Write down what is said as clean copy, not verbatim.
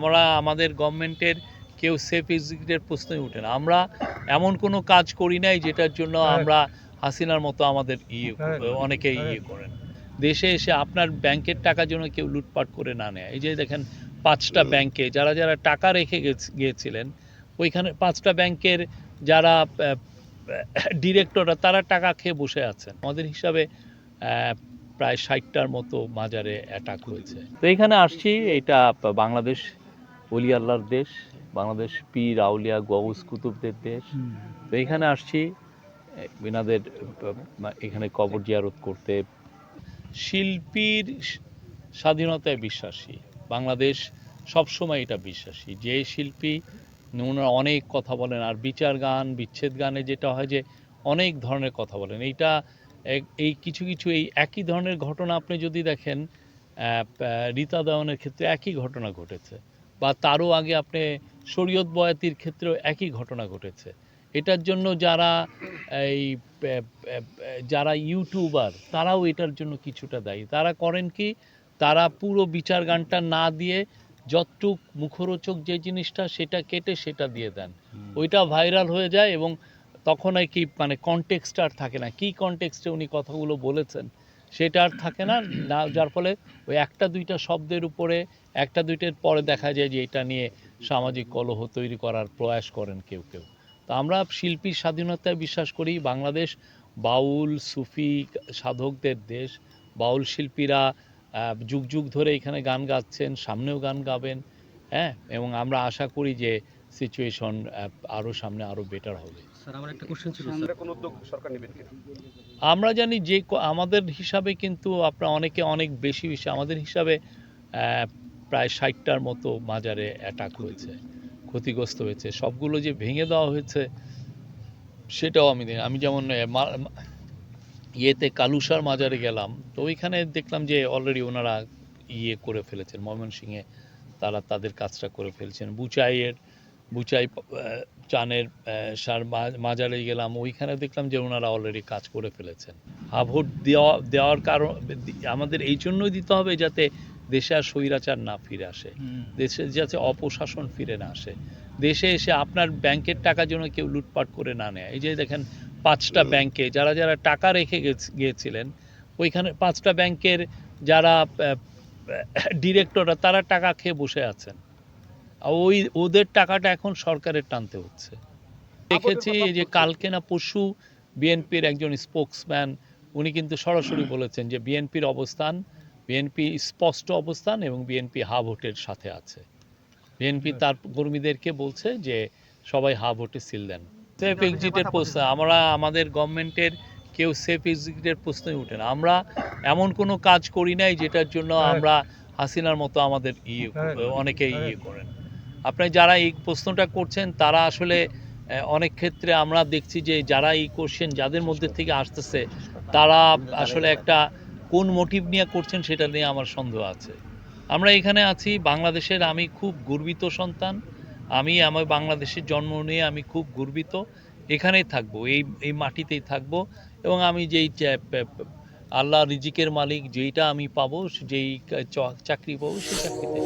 আমরা আমাদের গভর্নমেন্টের কেউ সেফ এক্সিটের প্রশ্নই ওঠে না। আমরা এমন কোনো কাজ করি নাই যেটার জন্য আমরা হাসিনার মতো আমাদের অনেকে করেন। দেশে এসে আপনার ব্যাংকের টাকা যেন কেউ লুটপাট করে না নেয়। এই যে দেখেন ৫টা ব্যাংকে যারা টাকা রেখে গিয়েছিলেন, ওইখানে ৫টা ব্যাংকের যারা ডিরেক্টররা তারা টাকা খেয়ে বসে আছেন। আমাদের হিসাবে প্রায় ৬০টার মতো মাজারে অ্যাটাক হয়েছে। তো এখানে আসছি, এটা বাংলাদেশ ওলি আল্লাহর দেশ, বাংলাদেশ পীর আউলিয়া গউস কুতুবদের দেশ। তো এখানে আসছি এনাদের এখানে কবর জিয়ারত করতে। শিল্পীর স্বাধীনতায় বিশ্বাসী, বাংলাদেশ সবসময় এটা বিশ্বাসী। যে শিল্পী ওনারা অনেক কথা বলেন, আর বিচার গান বিচ্ছেদ গানে যেটা হয় যে অনেক ধরনের কথা বলেন। এইটা এই কিছু এই একই ধরনের ঘটনা আপনি যদি দেখেন রীতা দেওয়ানের ক্ষেত্রে একই ঘটনা ঘটেছে, বা তারও আগে আপনি শরীয়ত বয়াতির ক্ষেত্রেও একই ঘটনা ঘটেছে। এটার জন্য এই যারা ইউটিউবার তারাও এটার জন্য কিছুটা দায়ী। তারা করেন কি, তারা পুরো বিচার গানটা না দিয়ে যতটুক মুখরোচক যে জিনিসটা সেটা কেটে সেটা দিয়ে দেন, ওইটা ভাইরাল হয়ে যায় এবং তখন আর কি মানে কনটেক্সট আর থাকে না, কি কনটেক্সটে উনি কথাগুলো বলেছেন সেটা আর থাকে না, যার ফলে ওই একটা দুইটা শব্দের উপরে একটা দুইটার পরে দেখা যায় যে এটা নিয়ে সামাজিক কলহ তৈরি করার প্রয়াস করেন কেউ। তো আমরা শিল্পীর স্বাধীনতায় বিশ্বাস করি। বাংলাদেশ বাউল সুফি সাধকদের দেশ। বাউল শিল্পীরা যুগ ধরে এখানে গান গাচ্ছেন, সামনেও গান গাবেন, হ্যাঁ, এবং আমরা আশা করি যে সিচুয়েশন আরও সামনে আরও বেটার হবে। স্যার, আমার একটা কোশ্চেন ছিল, স্যার কোন উদ্যোগ সরকার নেবেন কিনা? আমরা জানি যে আমাদের হিসাবে কিন্তু আপনারা অনেক বেশি আমাদের হিসাবে প্রায় ৬০টার মতো মাজারে অ্যাটাক হয়েছে, ক্ষতিগ্রস্ত হয়েছে। সবগুলো যে ভেঙে দেওয়া হয়েছে সেটাও আমি যেমন ইয়েতে কালুসার মাজারে গেলাম, তো ওইখানে দেখলাম যে অলরেডি ওনারা করে ফেলেছেন, ময়মনসিংহে তারা তাদের কাজটা করে ফেলছেন। বুচাই চানের সার মাজারে গেলাম, ওইখানে দেখলাম যে ওনারা অলরেডি কাজ করে ফেলেছেন। ভোট দেওয়ার কারণ আমাদের এই জন্যই দিতে হবে যাতে দেশে আর স্বৈরাচার না ফিরে আসে, দেশে যাতে অপশাসন ফিরে না আসে, দেশে এসে আপনার ব্যাংকের টাকা যেন কেউ লুটপাট করে না নেয়। এই যে দেখেন ৫টা ব্যাংকে যারা টাকা রেখে গিয়েছিলেন, ওইখানে ৫টা ব্যাংকের যারা ডিরেক্টররা তারা টাকা খেয়ে বসে আছেন, ওদের টাকাটা এখন সরকারের টানতে হচ্ছে। দেখেছি যে কালকে না পরশু বিএনপির একজন স্পোকসম্যান উনি কিন্তু সরাসরি বলেছেন যে বিএনপি স্পষ্ট অবস্থান এবং বিএনপি হা ভোটের সাথে আছে। বিএনপি তার কর্মীদেরকে বলছে যে সবাই হা ভোটে সিল দেন। সেফ এক্সিটের প্রশ্ন আমরা আমাদের গভর্নমেন্টের কেউ সেফ এক্সিটের প্রশ্নই ওঠে না। আমরা এমন কোনো কাজ করি নাই যেটার জন্য আমরা হাসিনার মতো আমাদের অনেকে করেন। আপনি যারা এই প্রশ্নটা করছেন তারা আসলে অনেক ক্ষেত্রে আমরা দেখছি যে যারা এই কোশ্চেন যাদের মধ্যে থেকে আসতেছে তারা আসলে একটা কোন মোটিভ নিয়ে করছেন সেটা নিয়ে আমার সন্দেহ আছে। আমরা এখানে আছি বাংলাদেশের, আমি খুব গর্বিত সন্তান, আমার বাংলাদেশের জন্ম নিয়ে আমি খুব গর্বিত। এখানেই থাকবো, এই মাটিতেই থাকবো, এবং আমি যেই আল্লাহ রিজিকের মালিক যেইটা আমি পাবো, যেই চাকরি পাবো সেই চাকরিতে